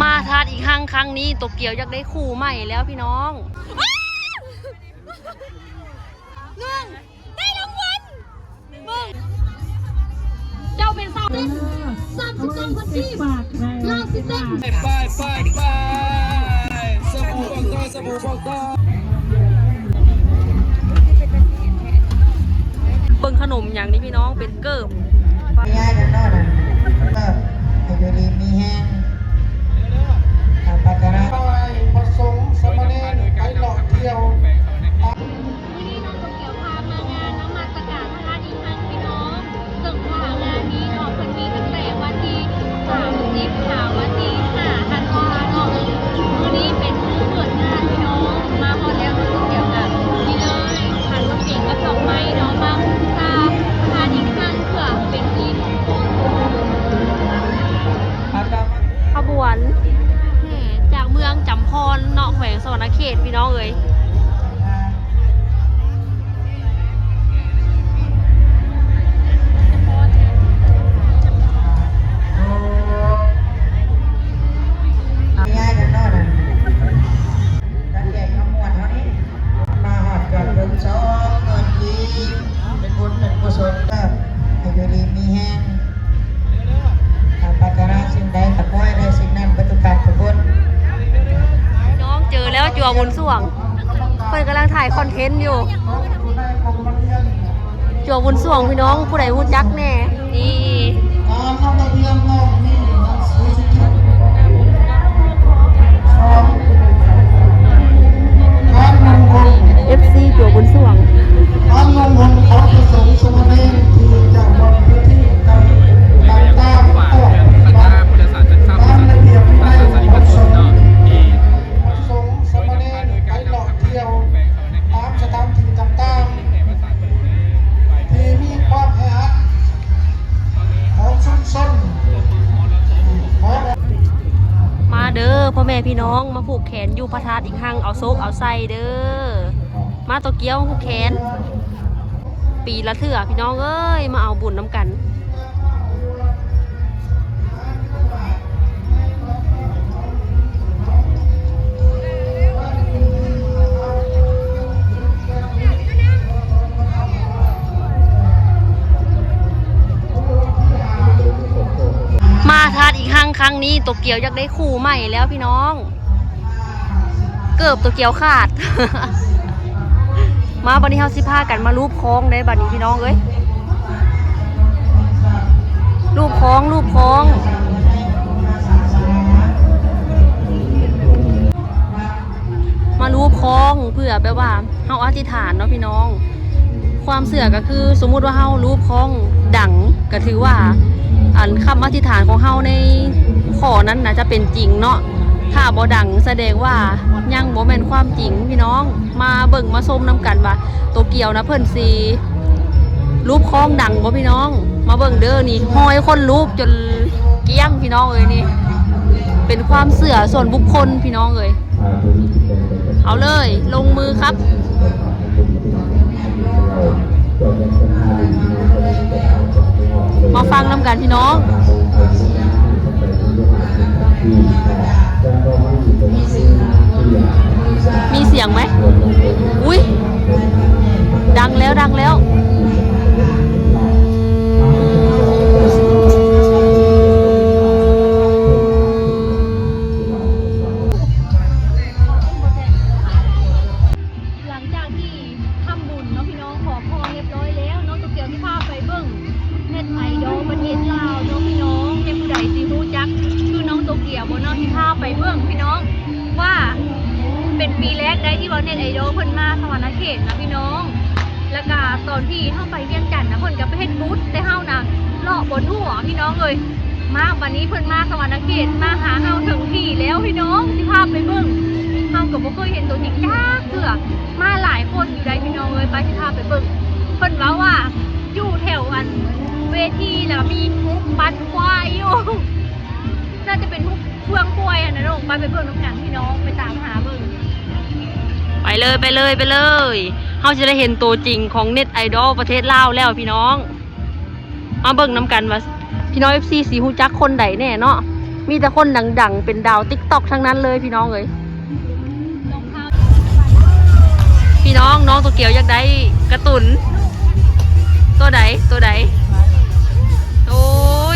มาทานอีกครั้งนี้โตเกียวอยากได้คู่ใหม่แล้วพี่น้องมึงได้รางวัลมึงเจ้าเป็นสาวเป็น32คนที่เราสิเต้นไปสบู่บอกต่อเบิ่งขนมอย่างนี้พี่น้องเป็นเกิบง่ายๆกันนอนก็ให้อยู่ดีมีแห้งทำปากการะผสมสมณีไปหลอกเที่ยววันนี้น้องโตเกียวพามางานน้ำมันประกาศทานอีกครั้งพี่น้องซึ่งว่างานนี้น้องเพิ่นมีตั้งแต่วันที่30ค่ะวันที่5ธันวาคมวันนี้เป็นมื้อเปิดงานพี่น้องมาฮอดแล้วน้องโตเกียวกับนี่เลยทานกะปิกับดอกไม้เนาะมาบูชาทานอีกครั้งเพื่อเป็นที่ขบวนจากเมืองจำพรเนาะแขวงสวรรณเขตพี่น้องเอ้ยง่ายๆกันนอนตั้งแต่ขมวดเท่านี้มาหอดกับเบิ่งสองเงินดีเป็นบุญเป็นกุศลก็ให้อยู่ดีมีแห้งทำปากการะสิ่งใดขอให้ได้สิ่งนั้นประตูการทุกคนน้องเจอแล้วจัวบุญส่วงเพิ่นกำลังถ่ายคอนเทนต์อยู่จัวบุญส่วงพี่น้องผู้ใดรู้จักแน่นี่FC จัวบุญส่วงตามมงคลของประสงค์สมณีที่จะบำเพ็ญที่ตามพุทธศาสนาทราบตามระเบียบในวัดสงฆ์สงฆ์สมณีไปหลอกเที่ยวตามสถานที่ต่างๆที่มีความแออัดของชุมชนมาเด้อพ่อแม่พี่น้องมาผูกแขนอยู่พระธาตุอีกครั้งเอาโซกเอาไส้เด้อมาโตเกียวผูกแขนปีละเถื่อพี่น้องเอ้ยมาเอาบุญน้ำกันมาทานอีกครั้งนี้โตเกียวอยากได้คู่ใหม่แล้วพี่น้องเกือบโตเกียวขาด มาบัดนี้เฮาสิพากันมารูปคล้องได้บัดนี้พี่น้องเอ้ยรูปคล้องมารูปคล้องเพื่อแบบว่าเฮาอธิษฐานเนาะพี่น้องความเสื่อก็คือสมมุติว่าเฮารูปคล้องดังก็ถือว่าอันคำอธิษฐานของเฮาในข้อนั้นนะจะเป็นจริงเนาะถ้าบ่ดังแสดงว่ายังบ่แม่นความจริงพี่น้องมาเบิ่งมาชมน้ำกันว่าโตเกียวนะเพิ่นสิรูปคล้องดังบ่พี่น้องมาเบิ่งเด้อนี่ห้อยคนรูปจนเกี้ยงพี่น้องเอ้ยนี่เป็นความเสื่อส่วนบุคคลพี่น้องเอ้ยเอาเลยลงมือครับมาฟังน้ำกันพี่น้องมีเสียงไหมอุ้ยดังแล้วหลังจากที่ทำบุญเนาะพี่น้องขอพรเรียบร้อยแล้วน้องโตเกียวที่พาไปเบิ่งเน็ตไอดอลประเทศลาวเนาะพี่น้องในผู้ใดสิรู้จักคือน้องโตเกียวบนน้องที่พาไปเบิ่งพี่น้องว่าเป็นปีแรกได้ที่ว่าเน็ตไอดอลเพิ่นมาสวรรณเขตนะพี่น้องแล้วก็ตอนที่เข้าไปเวียงจันทน์นะเพิ่นก็ไปเฮ็ดบูธแต่เฮานะเลาะบนหัวพี่น้องเลยมาวันนี้เพิ่นมาสวรรณเขตมาหาเฮาถึงที่แล้วพี่น้องที่พาไปเบิ่งเฮาก็บ่เคยเห็นตัวจริงจ้าเถื่อมาหลายคนอยู่ได้พี่น้องเลยไปที่พาไปเบิ่งเพิ่นว่าอยู่แถวอันเวทีแล้วมีมุกปัดควายอยู่น่าจะเป็นมุกเฟืองควายนะน้องไปเบิ่งน้ำกันพี่น้องไปตามหาเบิ่งไปเลยเฮาจะได้เห็นตัวจริงของเน็ตไอดอลประเทศลาวแล้วพี่น้องมาเบิ่งน้ำกันว่าพี่น้อง FC สีฮู้จักคนใดแน่เนาะ มีแต่คนดังๆเป็นดาวติ๊กต็อกทั้งนั้นเลยพี่น้องเอ้ยพี่น้องน้องตัวเกียวอยากได้การ์ตูนตัวไหนโอ้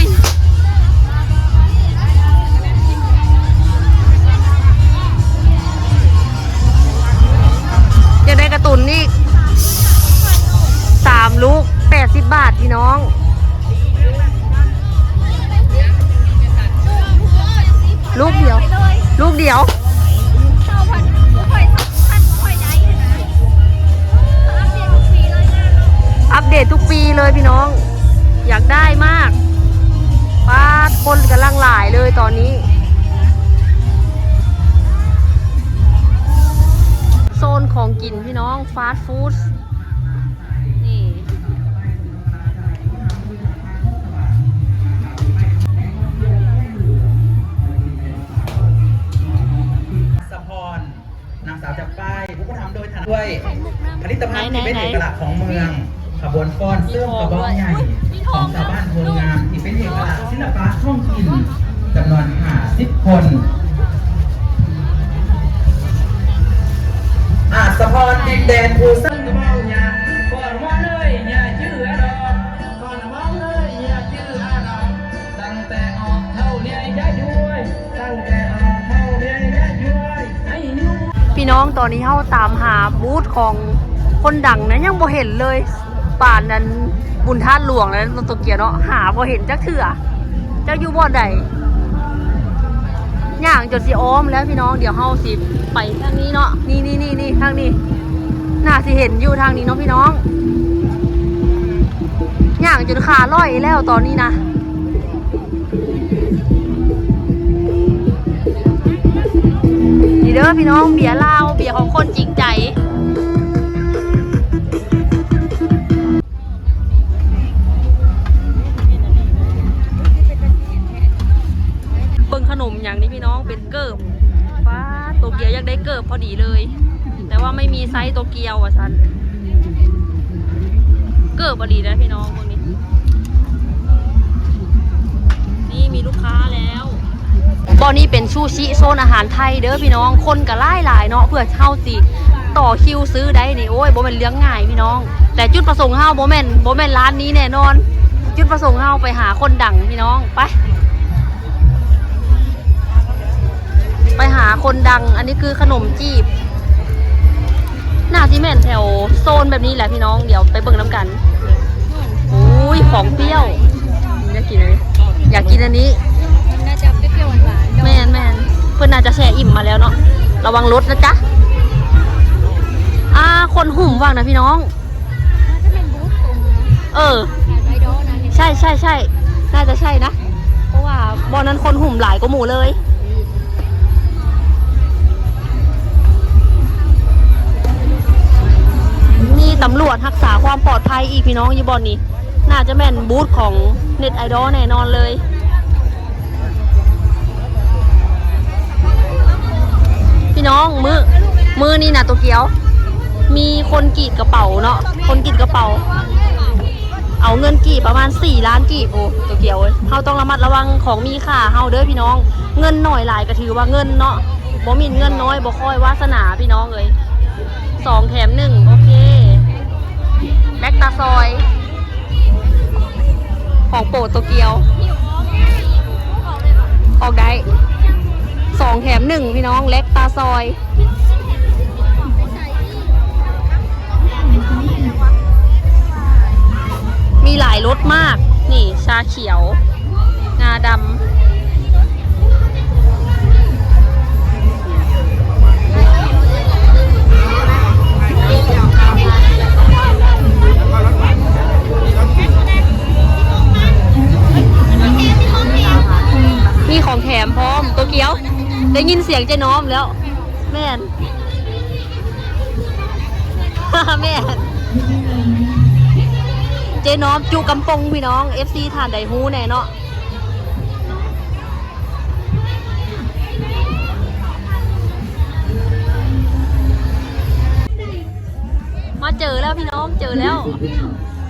ยอยากได้การ์ตูนนี่3 ลูก80 บาทพี่น้องลูกเดียวอัปเดตทุกปีเลยพี่น้องอยากได้มากป้าคนกำลังหลายเลยตอนนี้โซนของกินพี่น้องฟาสต์ฟู้ดนี่สะพรนางสาวจับป้ายผู้กระทำโดยฐานะด้วยผลิตภัณฑ์ที่เป็นเอกลักษณ์ของเมืองขบวนฟ้อนเสื้อกระบอกใหญ่ของชาวบ้านโพลงามที่เป็นเอกลักษณ์ศิลปะท้องถิ่นจำนวน50 คนสะพรดินแดนภูซึ่งกระบอกใหญ่ก่อนว่าเลยอย่าชื่ออะไรก่อนว่าเลยอย่าชื่ออะไรตั้งแต่ออกเท่าเรียนได้ด้วยตั้งแต่ออกเท่าเรียนได้ด้วยให้ยุ่ง พี่น้องตอนนี้เขาตามหาบูธของคนดังนะยังบ่เห็นเลยป่านนั้นบุญธาตุหลวงนั้นโตเกียวเนาะหาบ่เห็นจักเถื่อเจ้าอยู่บ่อใดย่างจนสิอ้อมแล้วพี่น้องเดี๋ยวเฮาสิไปทางนี้เนาะนี่ทางนี้น่าสิเห็นอยู่ทางนี้เนาะพี่น้องย่างจนขาล่อยแล้วตอนนี้นะนี่เด้อพี่น้องเบียร์ลาวเบียร์ของคนจริงใจเบิ่งขนมอย่างนี้พี่น้องเป็นเกิบฟ้าโตเกียวอยากได้เกิบพอดีเลยแต่ว่าไม่มีไซส์โตเกียวอ่ะซันเกิบพอดีนะพี่น้องเบิ่งนี่มีลูกค้าแล้วบอนี่เป็นชูชิโซนอาหารไทยเด้อพี่น้องคนก็หลายเนาะเพื่อเช่าสิต่อคิวซื้อได้นี่โอ้ยโบแมนเลี้ยงง่ายพี่น้องแต่จุดประสงค์เฮาโบแมนร้านนี้แน่นอนจุดประสงค์เฮาไปหาคนดังพี่น้องไปหาคนดังอันนี้คือขนมจีบหน้าซีเมนแถวโซนแบบนี้แหละพี่น้องเดี๋ยวไปเบิ่งน้ำกันอุ้ยของเปรี้ยวอยากกินอันนี้น่าจะเปรี้ยวหวานแม่นเพื่อนน่าจะแช่อิ่มมาแล้วเนาะระวังรถนะจ๊ะคนหุ่มว่างนะพี่น้องใช่น่าจะใช่นะเพราะว่าบอนั้นคนหุ่มหลายก็หมู่เลยมีตำรวจรักษาความปลอดภัยอีกพี่น้องอยู่บอนนี้น่าจะแม่นบูธของเน็ตไอดอลแน่นอนเลยพี่น้องมือนี่นะตัวเกียวมีคนกรีดกระเป๋าเนาะคนกรีดกระเป๋าเอาเงินกรีดประมาณ4 ล้านกรีบโอ้ตัวเกียวเขาต้องระมัดระวังของมีค่าเฮาเด้อพี่น้องเงินหน่อยหลายก็ถือว่าเงินเนาะบ่มีเงินน้อยบ่ค่อยวาสนาพี่น้องเลย2 แถม 1โอเคแล็กตาซอยของโปรดโตเกียวออกได้2 แถม 1พี่น้องเล็กตาซอยมีหลายรสมากนี่ชาเขียวงาดำมีของแถมพร้อมโตเกียวได้ยินเสียงเจ๊น้อมแล้วแม่น แม่นเจ๊น้อมจูกำปงพี่น้อง FC ทานไดฮูแน่เนาะมาเจอแล้วพี่น้องเจอแล้ว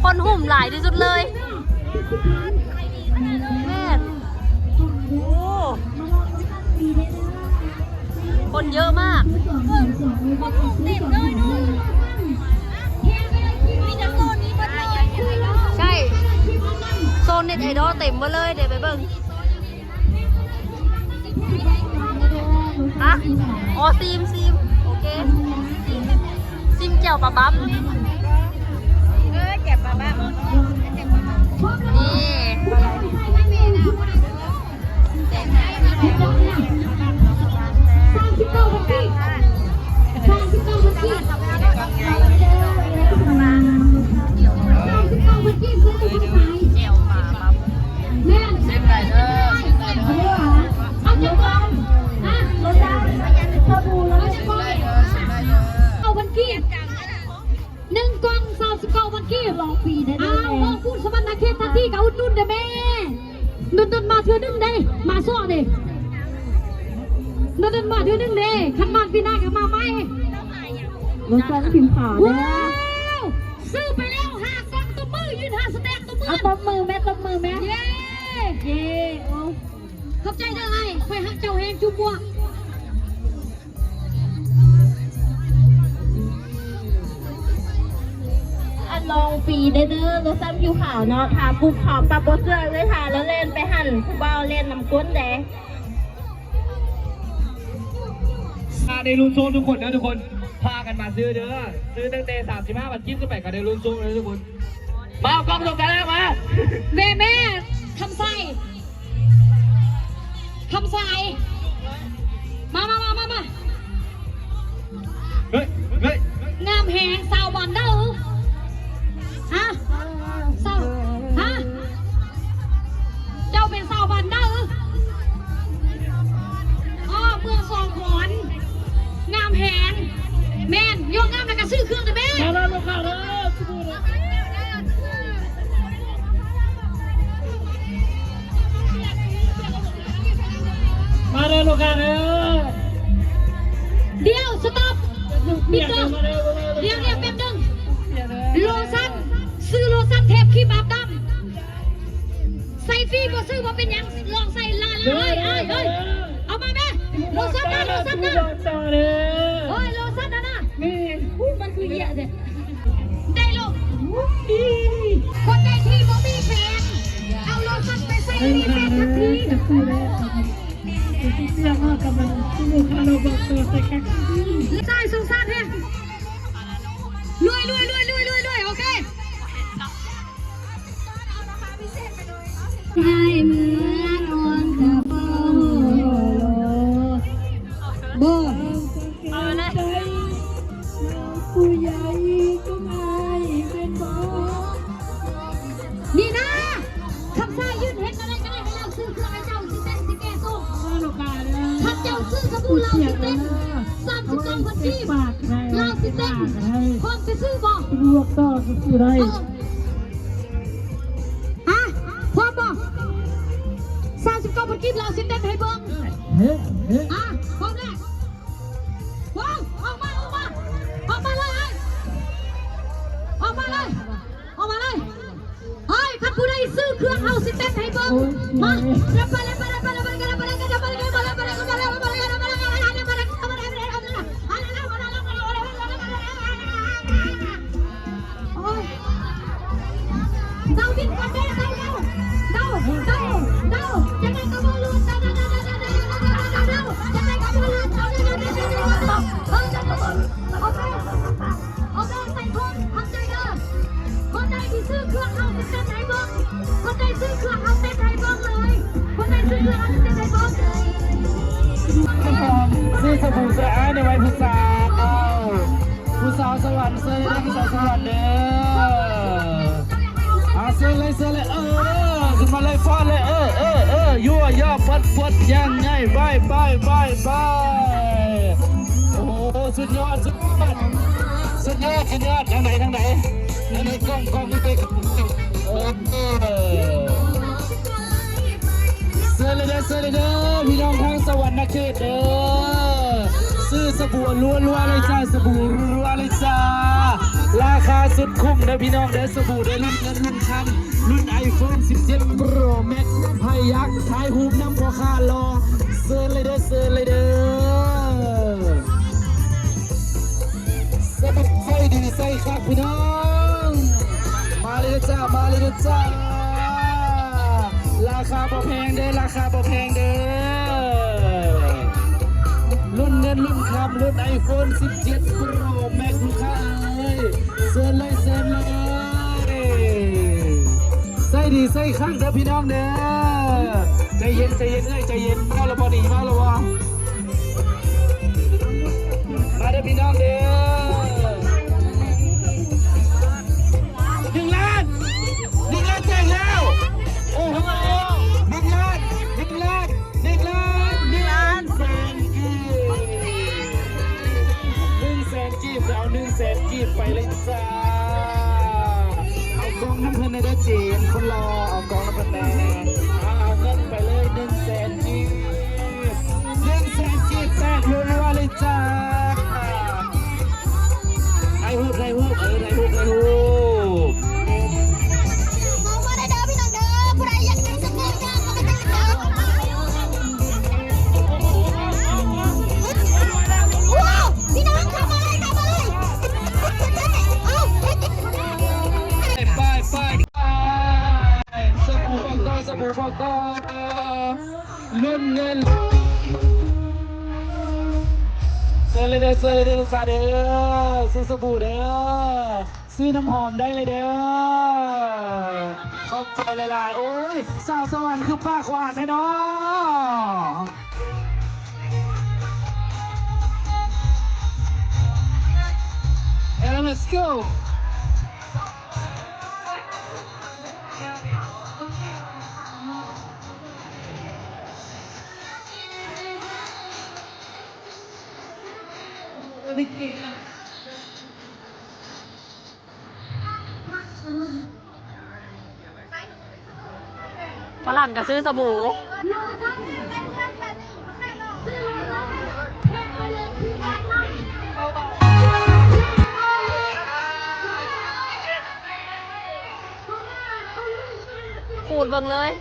คนหุ่มหลายที่สุดเลยแม่โอ้ คนเยอะมากคนเต็มเลยเนาะมีแต่โซนนี้หมดเลยใช่โซนเน็ตไอดอลเต็มหมดเลยเดี๋ยวไปเบิ่งอะอ๋อซีมโอเคซิมเจียวปลาบั๊มเจ็บปลาบั๊มนี่นมาเธอหนึ่งเด้มาซ้อเด้นมาเธอหนึ่งเด้ขันมานพี่นากับมาไหมรถซ้อนพิมพ์ผ่าว้าวซื้อไปแล้ว5 ซองตัวมือยืน5 สแต็กตัวมือตบมือแม่เย้โอ้ขอบใจเด้อไอ้ไปหักเจ้าแหงจุ๊บบัวลองปีเด้อรถซ้ำผิวขาวเนาะทาปุ๊บขาวปับเสื้อเลยทาแล้วเล่นไปหั่นผู้เบาเล่นน้ำก้นแดงในรุ่นโซนทุกคนนะทุกคนพากันมาซื้อเด้อซื้อตั้งแต่35 บาทจิ้มขึ้นไปกับในรุ่นโซนเลยทุกคนมาเอากล้องส่งกันแล้วมาแม่ทำใส่มาเฮ้ยงามแหงสาวบอลเด้อฮะสาวฮะเจ้าเป็นสาวบอลเด้ออ๋อเมืองสองขอนงามแหงแม่นโยงงามแล้วก็ซื้อเครื่องเลยแม่มาแล้วลูกค้าเด้อมาเลยลูกค้าเด้อเดี๋ยวสต็อปมิเตอร์เดี๋ยวแป๊บนึงโลชั่นซื้อโลชั่นเทปขี้บาปดำใส่ฟรีบ่ซื้อบ่เป็นยังลองใส่ลาเลยเอามาแม่โลชั่นนะโลชั่นนะโอ้ยโลชั่นนะนี่มันคือเหี้ยเด้ได้ลูกคนใดที่บ่มีแฟนเอาโลชั่นไปใส่มีแฟนทันทีเสื้อผ้ากำลังลูกค้าเราบอกตัวใส่กั๊กใส่สุสานแฮะรวยโอเคให้เหมือนออนกระเป๋าโบเอาเลย ผู้ใหญ่ก็ไม่เป็นบอนี่นะคำซ่ายืนเห็นอะไรก็ได้ให้เราซื้อเครื่องให้เจ้าสิเต้นสิแก่ส่งถ้าเจ้าซื้อสบู่เราสิเต้น39 พันกีบเราสิเต้นพร้อมไปซื้อบอกรวบต่อสิไรพร้อมบอก39 พันกีบเราสิเต้นให้เบิ้งพร้อมแล้วว้าวออกมาเลยเฮ้ยขันผู้ใดซื้อเครื่องเอาสิเต้นให้เบิ้งมาไปเดาดิ้นกันแม่เดาจะได้กระโดดลุ้นจะได้กระโดดลุ้นโอเคใส่คนทำใจเด้อคนใดที่ซื้อเครื่องเอาเต้นไหนบ้างคนใดซื้อเครื่องเอาเต้นไหนบ้างเลยคนใดซื้อเครื่องเอาเต้นไหนบ้างซื้อสบู่สะอาดในวันผู้สาวสวรรค์ซื้อได้ผู้สาวสวรรค์เด้อซื้อเลยขึ้นมาเลยฟาดเลยยั่วฟัดยังไงบายโอ้โหสุดยอดทางไหนกล้องไม่เป็นเสื้อเลยเด้อพี่น้องทางสวรรค์เขตเด้อซื้อสบู่รัวเลยจ้าสบู่รัวเลยจ้าราคาสุดคุ้มนะพี่น้องเด้อสบู่ได้รุ่นเงินรุ่นคำรุ่น iPhone 17 Pro Max พยักถ่ายรูปน้ำพอค่ารอเสื้อเลยเด้อ ครับพี่น้องมาเลยนะจ้ามาเลยนะจ้าราคาบ่แพงเด้อราคาบ่แพงเด้อรุ่นเงินรุ่นคำรุ่น iPhone 17 Pro Max ลูกค้าเอ้ยเซิร์นเลยเซิร์นเลยใส่ดีใส่ข้างเด้อพี่น้องเด้อใจเย็นใจเย็นเอ้ยใจเย็นมาแล้วบ่ดีมาแล้วบ่มาเด้อพี่น้องเด้อ1 ล้านแจกแล้วโอ้โห1 ล้านแสนกีบเอา1 แสนกีบไปเลยจ้าเอากองน้ำเพิ่นในเด้อเจนคนรอเอากองน้ำเพิ่นแน่เอาเงินไปเลย1 แสนกีบ1 แสนกีบแตกรัวๆเลยจ้าไอ้ฮูบได้ฮูบได้ฮูบมองมาได้เด้อพี่น้องเด้อผู้ใดอยากได้สักเงินจ้าก็ไปได้เด้อว้าวพี่น้องเข้ามาเลยเอาไปสบู่ฟอกตอลุ้นเงินเซอร์เลยเด้อลูกค้าเด้อซื้อสบู่เด้อซื้อน้ำหอมได้เลยเด้อขอบใจหลายๆโอ้ยสาวสวรรค์คือปากหวานแน่นอนlet's goฝรั่งก็ซื้อสบู่ขูดเบิ่งเลย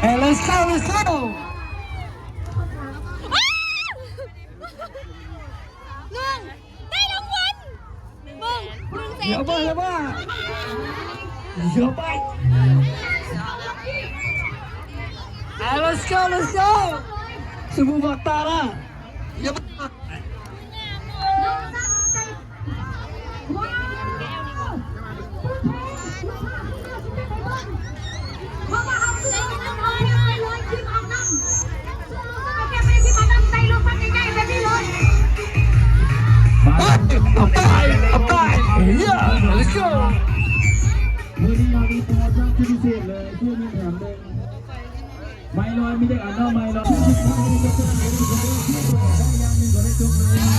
Hey, let's go ได้รางวัลเบิ่ง1 แสน เดี๋ยวไป Hey, let's go สบู่บอกตาละเดี๋ยวเอาไปเฮ้ย let's go วันนี้เรามีโปรโมชั่นพิเศษเลยเพื่อนมีแถมหนึ่งไม่ลอยไม่ได้อ่านนอกไม่ลอย